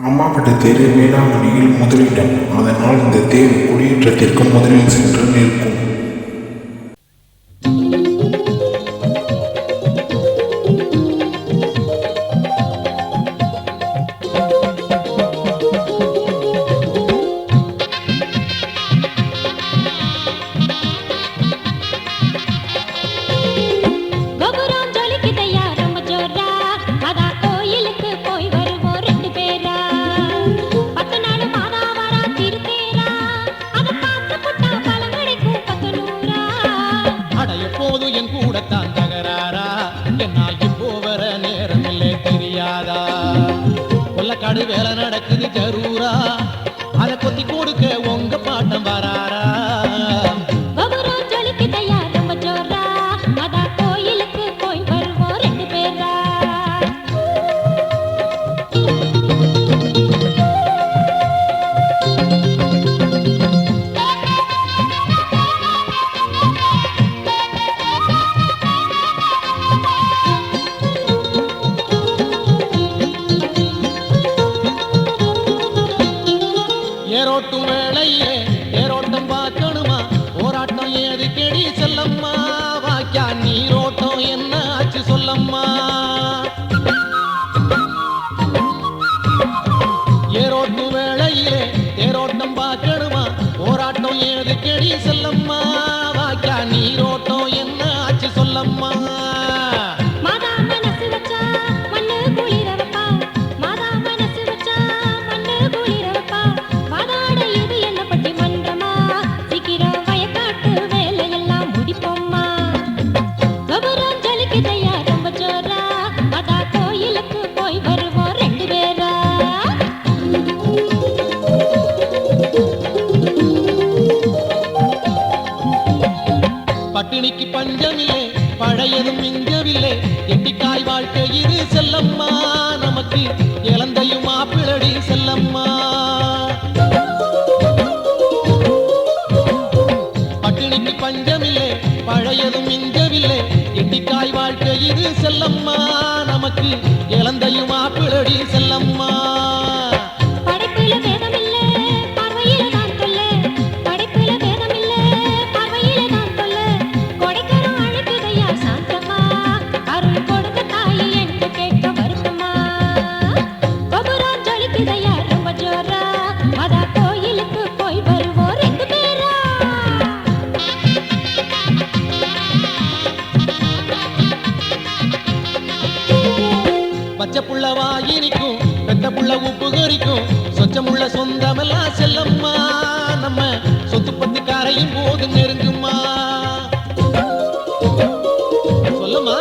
அம்மாப்பட்ட தேர் வேளாங்கண்ணியில் முதலிடம். அதனால் இந்த தேர் குடியேற்றத்திற்கு முதலில் சென்று நிற்கும். என் கூடத்தான் தகராறா, என்னால் இப்போ வர நேரமில்லை தெரியாதா? கொல்லக்காடு வேலை நடக்குது ஜரூரா, அதை கொத்தி கொடுக்க உங்க பாட்டம் வராரா? ஏரோட்டும் வேளையே ஏரோட்டம் பார்க்கணுமா? போராட்டம் ஏது கெடி செல்லம்மா? வாக்கியா நீரோட்டம் என்ன ஆச்சு சொல்லம்மா? ஏரோட்டும் வேளையிலே ஏரோட்டம் பார்க்கணுமா? போராட்டம் ஏது கெடி செல்லம்மா? வாக்கியா நீரோட்டம் என்ன ஆச்சு சொல்லம்மா? பட்டினிக்கு பஞ்சமில்லை, பழையதும் மிஞ்சவில்லை, எட்டிக்காய் வாழ்க்கை இது செல்லம்மா. நமக்கு இளந்தையும் மாப்பிளடி செல்லம்மா. பட்டினிக்கு பஞ்சமில்லை, பழையதும் மிஞ்சவில்லை, எட்டிக்காய் வாழ்க்கை இது செல்லம்மா. நமக்கு இளந்தையும் மாப்பிளடி செல்லம்மா. பச்சை புள்ள வாயினிக்கும் பெத்த புள்ள உப்பு கறிக்கும் சொச்சமுள்ள சொந்தமெல்லாம் செல்லம்மா. நம்ம சொத்து பத்தி கரையும் போது நெருங்குமா சொல்லுமா?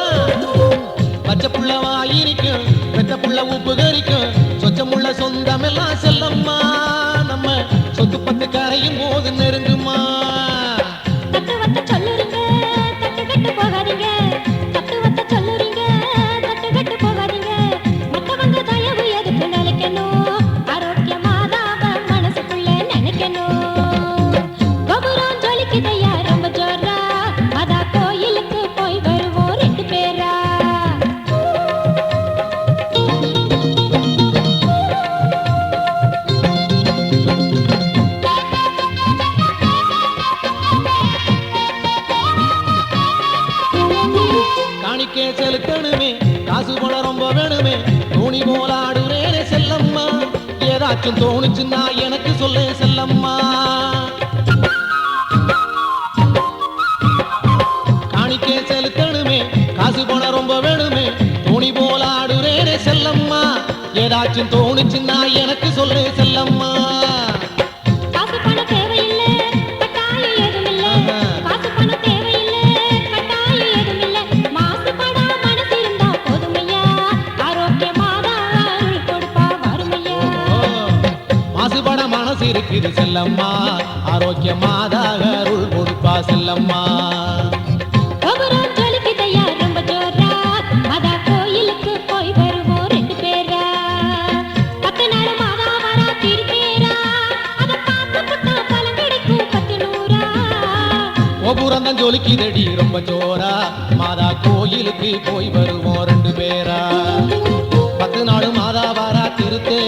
பச்சை புள்ள வாயினிக்கும் பெத்த புள்ள உப்பு கறிக்கும் சொச்சமுள்ள சொந்தமெல்லாம் செல்லம்மா. நம்ம சொத்து பத்தி கரையும் போது நெருங்குமா? காணிக்கே செலுத்தணுமே, காசு போல ரொம்ப வேணுமே, தோணி போல ஆடுறேனே செல்லம்மா. ஏதாச்சும் தோணுச்சுன்னா எனக்கு சொல்ல செல்லம்மா. காணிக்கே செலுத்தணுமே, காசு போல ரொம்ப வேணுமே, தோணி போல ஆடுறேனே செல்லம்மா. ஏதாச்சும் தோணுச்சுன்னா எனக்கு சொல்ல செல்லம்மா. இருக்குது செல்லம்மா, ஆரோக்கியமாதாக அருள் கொடுப்பா செல்லம்மா. கோபுரந்தான் ஜொலிக்குதடி ரொம்ப ஜோரா, மாதா கோயிலுக்கு போய் வருவோம் 2 பேரா. 10 நாள் மாதா வாரா திருத்தே